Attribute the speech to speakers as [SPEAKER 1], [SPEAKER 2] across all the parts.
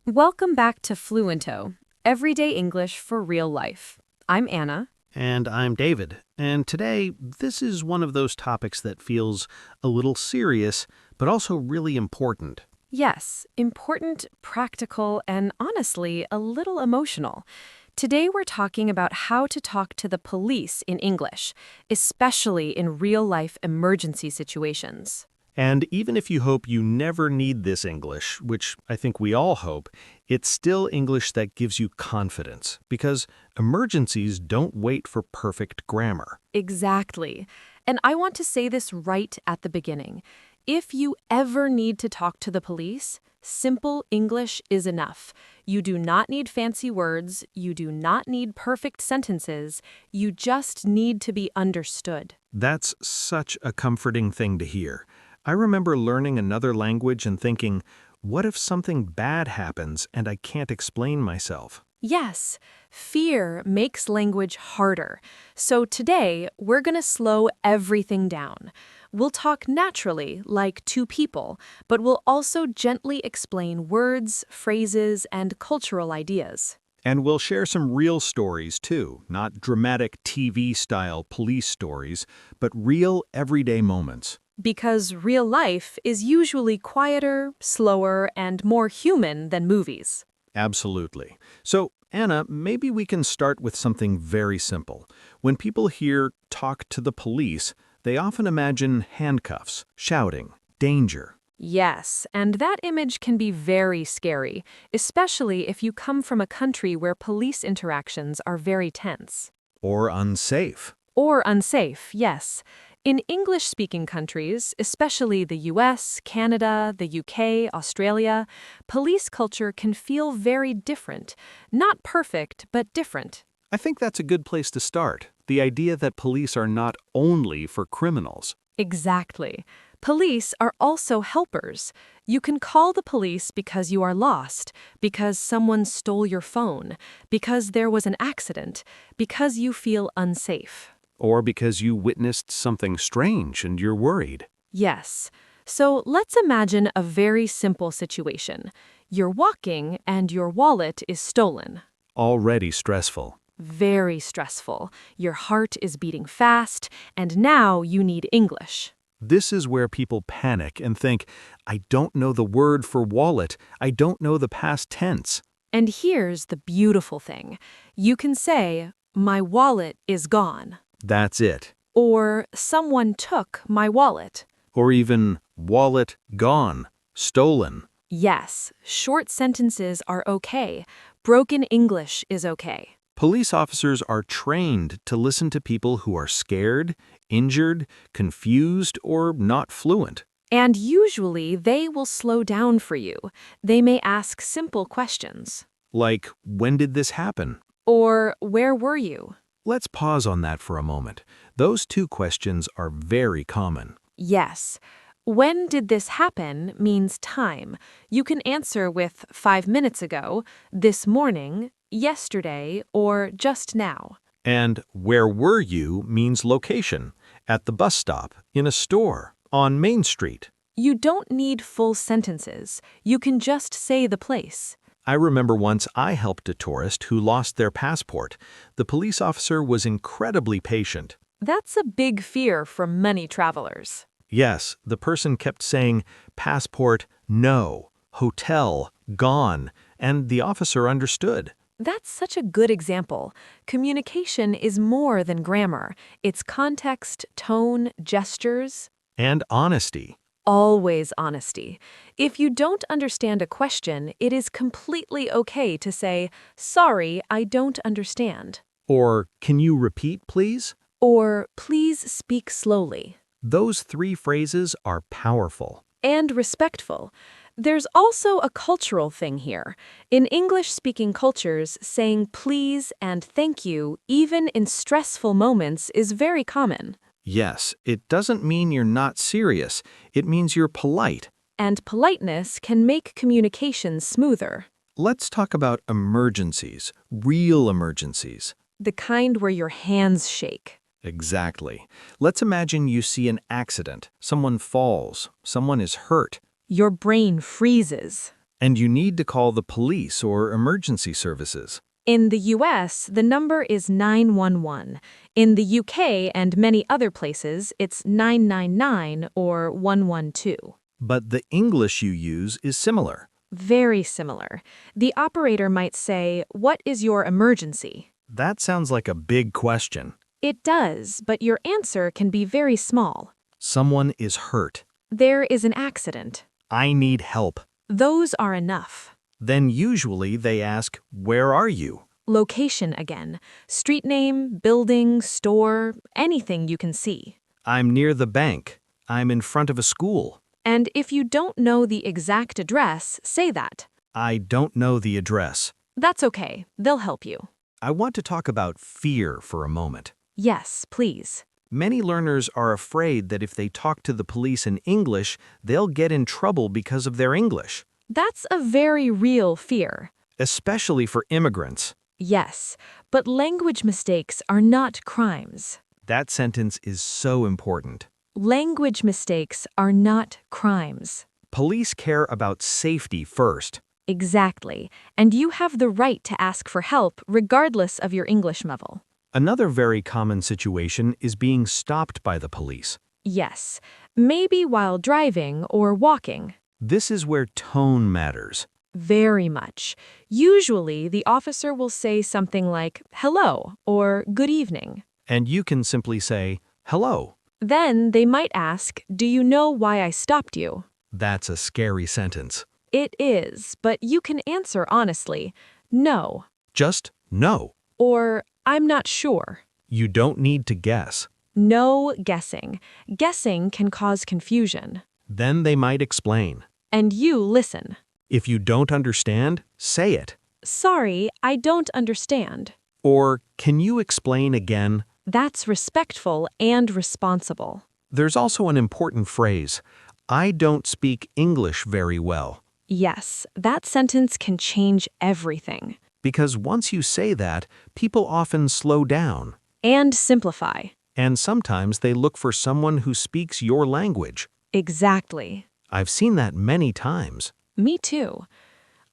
[SPEAKER 1] Welcome back to Fluentto, everyday English for real life. I'm Anna.
[SPEAKER 2] And I'm David. And today, this is one of those topics that feels a little serious, but also really important.
[SPEAKER 1] Yes, important, practical, and honestly, a little emotional. Today we're talking about how to talk to the police in English, especially in real-life emergency situations.
[SPEAKER 2] And even if you hope you never need this English, which I think we all hope, it's still English that gives you confidence, because emergencies don't wait for perfect grammar.
[SPEAKER 1] Exactly. And I want to say this right at the beginning. If you ever need to talk to the police, simple English is enough. You do not need fancy words. You do not need perfect sentences. You just need to be understood.
[SPEAKER 2] That's such a comforting thing to hear. I remember learning another language and thinking, what if something bad happens and I can't explain myself?
[SPEAKER 1] Yes, fear makes language harder. So today, we're going to slow everything down. We'll talk naturally, like two people, but we'll also gently explain words, phrases, and cultural ideas.
[SPEAKER 2] And we'll share some real stories too, not dramatic TV-style police stories, but real everyday moments.
[SPEAKER 1] Because real life is usually quieter, slower, and more human than movies.
[SPEAKER 2] Absolutely. So, Anna, maybe we can start with something very simple. When people hear "talk to the police," they often imagine handcuffs, shouting, danger.
[SPEAKER 1] Yes, and that image can be very scary, especially if you come from a country where police interactions are very tense.
[SPEAKER 2] Or unsafe.
[SPEAKER 1] Or unsafe, yes. In English-speaking countries, especially the US, Canada, the UK, Australia, police culture can feel very different. Not perfect, but different.
[SPEAKER 2] I think that's a good place to start. The idea that police are not only for criminals.
[SPEAKER 1] Exactly. Police are also helpers. You can call the police because you are lost, because someone stole your phone, because there was an accident, because you feel unsafe.
[SPEAKER 2] Or because you witnessed something strange and you're worried.
[SPEAKER 1] Yes. So let's imagine a very simple situation. You're walking and your wallet is stolen.
[SPEAKER 2] Already stressful.
[SPEAKER 1] Very stressful. Your heart is beating fast, and now you need English.
[SPEAKER 2] This is where people panic and think, I don't know the word for wallet, I don't know the past tense.
[SPEAKER 1] And here's the beautiful thing. You can say, my wallet is gone.
[SPEAKER 2] That's it.
[SPEAKER 1] Or someone took my wallet.
[SPEAKER 2] Or even, wallet gone, stolen.
[SPEAKER 1] Yes, short sentences are okay. Broken English is okay.
[SPEAKER 2] Police officers are trained to listen to people who are scared, injured, confused, or not fluent.
[SPEAKER 1] And usually they will slow down for you. They may ask simple questions.
[SPEAKER 2] Like, when did this happen?
[SPEAKER 1] Or where were you?
[SPEAKER 2] Let's pause on that for a moment. Those two questions are very common.
[SPEAKER 1] Yes. When did this happen means time. You can answer with 5 minutes ago, this morning, yesterday, or just now.
[SPEAKER 2] And where were you means location, at the bus stop, in a store, on Main Street.
[SPEAKER 1] You don't need full sentences. You can just say the place.
[SPEAKER 2] I remember once I helped a tourist who lost their passport. The police officer was incredibly patient.
[SPEAKER 1] That's a big fear for many travelers.
[SPEAKER 2] Yes, the person kept saying, passport, no, hotel, gone, and the officer understood.
[SPEAKER 1] That's such a good example. Communication is more than grammar. It's context, tone, gestures.
[SPEAKER 2] And honesty.
[SPEAKER 1] Always honesty. If you don't understand a question, it is completely okay to say, sorry, I don't understand.
[SPEAKER 2] Or, can you repeat, please?
[SPEAKER 1] Or, please speak slowly.
[SPEAKER 2] Those three phrases are powerful.
[SPEAKER 1] And respectful. There's also a cultural thing here. In English-speaking cultures, saying please and thank you, even in stressful moments, is very common.
[SPEAKER 2] Yes, it doesn't mean you're not serious. It means you're polite.
[SPEAKER 1] And politeness can make communication smoother.
[SPEAKER 2] Let's talk about emergencies, real emergencies.
[SPEAKER 1] The kind where your hands shake.
[SPEAKER 2] Exactly. Let's imagine you see an accident. Someone falls. Someone is hurt.
[SPEAKER 1] Your brain freezes.
[SPEAKER 2] And you need to call the police or emergency services.
[SPEAKER 1] In the US, the number is 911. In the UK and many other places, it's 999 or 112.
[SPEAKER 2] But the English you use is similar.
[SPEAKER 1] Very similar. The operator might say, "What is your emergency?"
[SPEAKER 2] That sounds like a big question.
[SPEAKER 1] It does, but your answer can be very small.
[SPEAKER 2] Someone is hurt.
[SPEAKER 1] There is an accident.
[SPEAKER 2] I need help.
[SPEAKER 1] Those are enough.
[SPEAKER 2] Then usually they ask, where are you?
[SPEAKER 1] Location again. Street name, building, store, anything you can see.
[SPEAKER 2] I'm near the bank. I'm in front of a school.
[SPEAKER 1] And if you don't know the exact address, say that.
[SPEAKER 2] I don't know the address.
[SPEAKER 1] That's okay. They'll help you.
[SPEAKER 2] I want to talk about fear for a moment.
[SPEAKER 1] Yes, please.
[SPEAKER 2] Many learners are afraid that if they talk to the police in English, they'll get in trouble because of their English.
[SPEAKER 1] That's a very real fear.
[SPEAKER 2] Especially for immigrants.
[SPEAKER 1] Yes, but language mistakes are not crimes.
[SPEAKER 2] That sentence is so important.
[SPEAKER 1] Language mistakes are not crimes.
[SPEAKER 2] Police care about safety first.
[SPEAKER 1] Exactly, and you have the right to ask for help regardless of your English level.
[SPEAKER 2] Another very common situation is being stopped by the police.
[SPEAKER 1] Yes, maybe while driving or walking.
[SPEAKER 2] This is where tone matters.
[SPEAKER 1] Very much. Usually, the officer will say something like, "Hello," or "Good evening."
[SPEAKER 2] And you can simply say, hello.
[SPEAKER 1] Then they might ask, "Do you know why I stopped you?"
[SPEAKER 2] That's a scary sentence.
[SPEAKER 1] It is, but you can answer honestly, "No,"
[SPEAKER 2] Just no.
[SPEAKER 1] or "I'm not sure."
[SPEAKER 2] You don't need to guess.
[SPEAKER 1] No guessing. Guessing can cause confusion.
[SPEAKER 2] Then they might explain.
[SPEAKER 1] And you listen.
[SPEAKER 2] If you don't understand, say it.
[SPEAKER 1] "Sorry, I don't understand."
[SPEAKER 2] Or, can you explain again?
[SPEAKER 1] That's respectful and responsible.
[SPEAKER 2] There's also an important phrase. I don't speak English very well.
[SPEAKER 1] Yes, that sentence can change everything.
[SPEAKER 2] Because once you say that, people often slow down.
[SPEAKER 1] And simplify.
[SPEAKER 2] And sometimes they look for someone who speaks your language.
[SPEAKER 1] Exactly.
[SPEAKER 2] I've seen that many times.
[SPEAKER 1] Me too.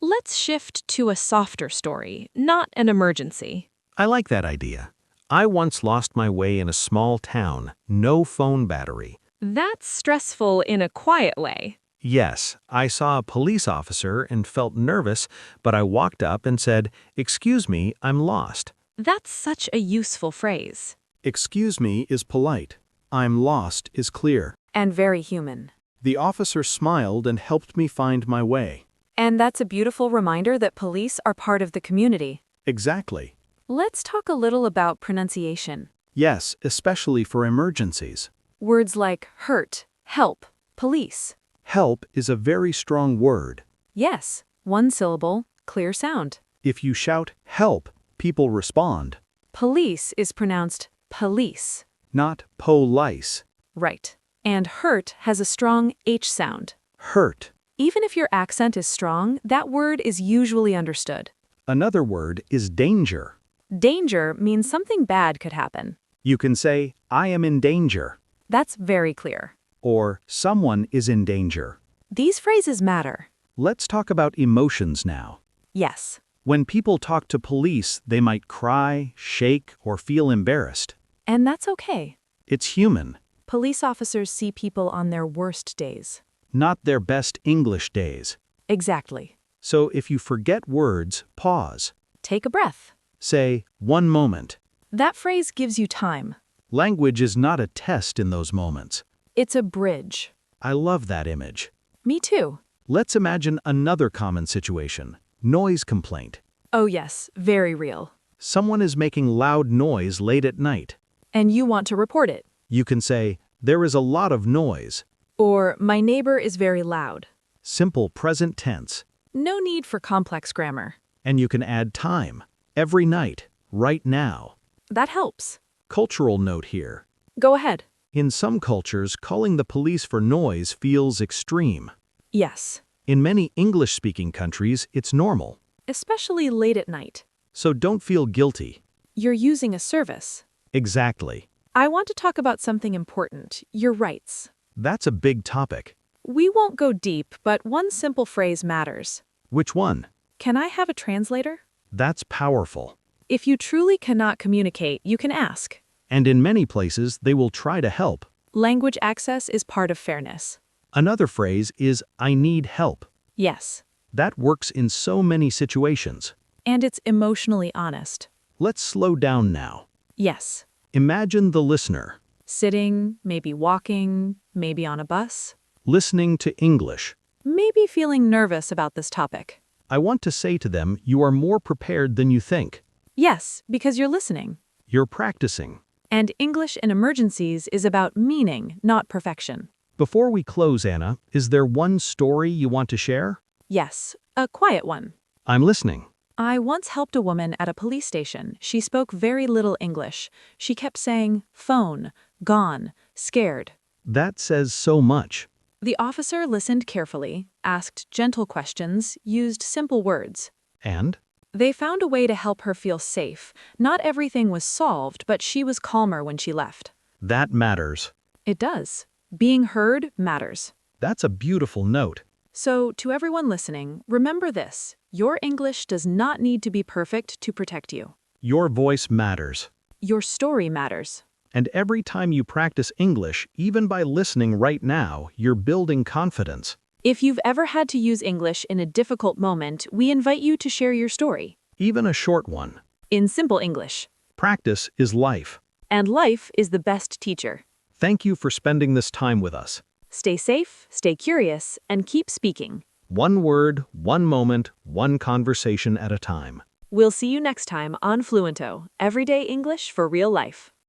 [SPEAKER 1] Let's shift to a softer story, not an emergency.
[SPEAKER 2] I like that idea. I once lost my way in a small town, no phone battery.
[SPEAKER 1] That's stressful in a quiet way.
[SPEAKER 2] Yes, I saw a police officer and felt nervous, but I walked up and said, "Excuse me, I'm lost."
[SPEAKER 1] That's such a useful phrase.
[SPEAKER 2] Excuse me is polite. I'm lost is clear.
[SPEAKER 1] And very human.
[SPEAKER 2] The officer smiled and helped me find my way.
[SPEAKER 1] And that's a beautiful reminder that police are part of the community.
[SPEAKER 2] Exactly.
[SPEAKER 1] Let's talk a little about pronunciation.
[SPEAKER 2] Yes, especially for emergencies.
[SPEAKER 1] Words like hurt, help, police.
[SPEAKER 2] Help is a very strong word.
[SPEAKER 1] Yes, one syllable, clear sound.
[SPEAKER 2] If you shout help, people respond.
[SPEAKER 1] Police is pronounced police.
[SPEAKER 2] Not police.
[SPEAKER 1] Right. And hurt has a strong H sound.
[SPEAKER 2] Hurt.
[SPEAKER 1] Even if your accent is strong, that word is usually understood.
[SPEAKER 2] Another word is danger.
[SPEAKER 1] Danger means something bad could happen.
[SPEAKER 2] You can say, I am in danger.
[SPEAKER 1] That's very clear.
[SPEAKER 2] Or, someone is in danger.
[SPEAKER 1] These phrases matter.
[SPEAKER 2] Let's talk about emotions now.
[SPEAKER 1] Yes.
[SPEAKER 2] When people talk to police, they might cry, shake, or feel embarrassed.
[SPEAKER 1] And that's okay.
[SPEAKER 2] It's human.
[SPEAKER 1] Police officers see people on their worst days.
[SPEAKER 2] Not their best English days.
[SPEAKER 1] Exactly.
[SPEAKER 2] So if you forget words, pause.
[SPEAKER 1] Take a breath.
[SPEAKER 2] Say, one moment.
[SPEAKER 1] That phrase gives you time.
[SPEAKER 2] Language is not a test in those moments.
[SPEAKER 1] It's a bridge.
[SPEAKER 2] I love that image.
[SPEAKER 1] Me too.
[SPEAKER 2] Let's imagine another common situation. Noise complaint.
[SPEAKER 1] Oh yes, very real.
[SPEAKER 2] Someone is making loud noise late at night.
[SPEAKER 1] And you want to report it.
[SPEAKER 2] You can say, there is a lot of noise.
[SPEAKER 1] Or, my neighbor is very loud.
[SPEAKER 2] Simple present tense.
[SPEAKER 1] No need for complex grammar.
[SPEAKER 2] And you can add time. Every night. Right now.
[SPEAKER 1] That helps.
[SPEAKER 2] Cultural note here.
[SPEAKER 1] Go ahead.
[SPEAKER 2] In some cultures, calling the police for noise feels extreme.
[SPEAKER 1] Yes.
[SPEAKER 2] In many English-speaking countries, it's normal.
[SPEAKER 1] Especially late at night.
[SPEAKER 2] So don't feel guilty.
[SPEAKER 1] You're using a service.
[SPEAKER 2] Exactly.
[SPEAKER 1] I want to talk about something important, your rights.
[SPEAKER 2] That's a big topic.
[SPEAKER 1] We won't go deep, but one simple phrase matters.
[SPEAKER 2] Which one?
[SPEAKER 1] Can I have a translator?
[SPEAKER 2] That's powerful.
[SPEAKER 1] If you truly cannot communicate, you can ask.
[SPEAKER 2] And in many places, they will try to help.
[SPEAKER 1] Language access is part of fairness.
[SPEAKER 2] Another phrase is, I need help.
[SPEAKER 1] Yes.
[SPEAKER 2] That works in so many situations.
[SPEAKER 1] And it's emotionally honest.
[SPEAKER 2] Let's slow down now.
[SPEAKER 1] Yes.
[SPEAKER 2] Imagine the listener,
[SPEAKER 1] Sitting, maybe walking, maybe on a bus.
[SPEAKER 2] listening to English.
[SPEAKER 1] Maybe feeling nervous about this topic.
[SPEAKER 2] I want to say to them, you are more prepared than you think.
[SPEAKER 1] Yes, because you're listening.
[SPEAKER 2] You're practicing.
[SPEAKER 1] And English in Emergencies is about meaning, not perfection.
[SPEAKER 2] Before we close, Anna, is there one story you want to share?
[SPEAKER 1] Yes, a quiet one.
[SPEAKER 2] I'm listening.
[SPEAKER 1] I once helped a woman at a police station. She spoke very little English. She kept saying, phone, gone, scared.
[SPEAKER 2] That says so much.
[SPEAKER 1] The officer listened carefully, asked gentle questions, used simple words.
[SPEAKER 2] And?
[SPEAKER 1] They found a way to help her feel safe. Not everything was solved, but she was calmer when she left.
[SPEAKER 2] That matters.
[SPEAKER 1] It does. Being heard matters.
[SPEAKER 2] That's a beautiful note.
[SPEAKER 1] So, to everyone listening, remember this. Your English does not need to be perfect to protect you.
[SPEAKER 2] Your voice matters.
[SPEAKER 1] Your story matters.
[SPEAKER 2] And every time you practice English, even by listening right now, you're building confidence.
[SPEAKER 1] If you've ever had to use English in a difficult moment, we invite you to share your story.
[SPEAKER 2] Even a short one.
[SPEAKER 1] In simple English.
[SPEAKER 2] Practice is life.
[SPEAKER 1] And life is the best teacher.
[SPEAKER 2] Thank you for spending this time with us.
[SPEAKER 1] Stay safe, stay curious, and keep speaking.
[SPEAKER 2] One word, one moment, one conversation at a time.
[SPEAKER 1] We'll see you next time on Fluentto, everyday English for real life.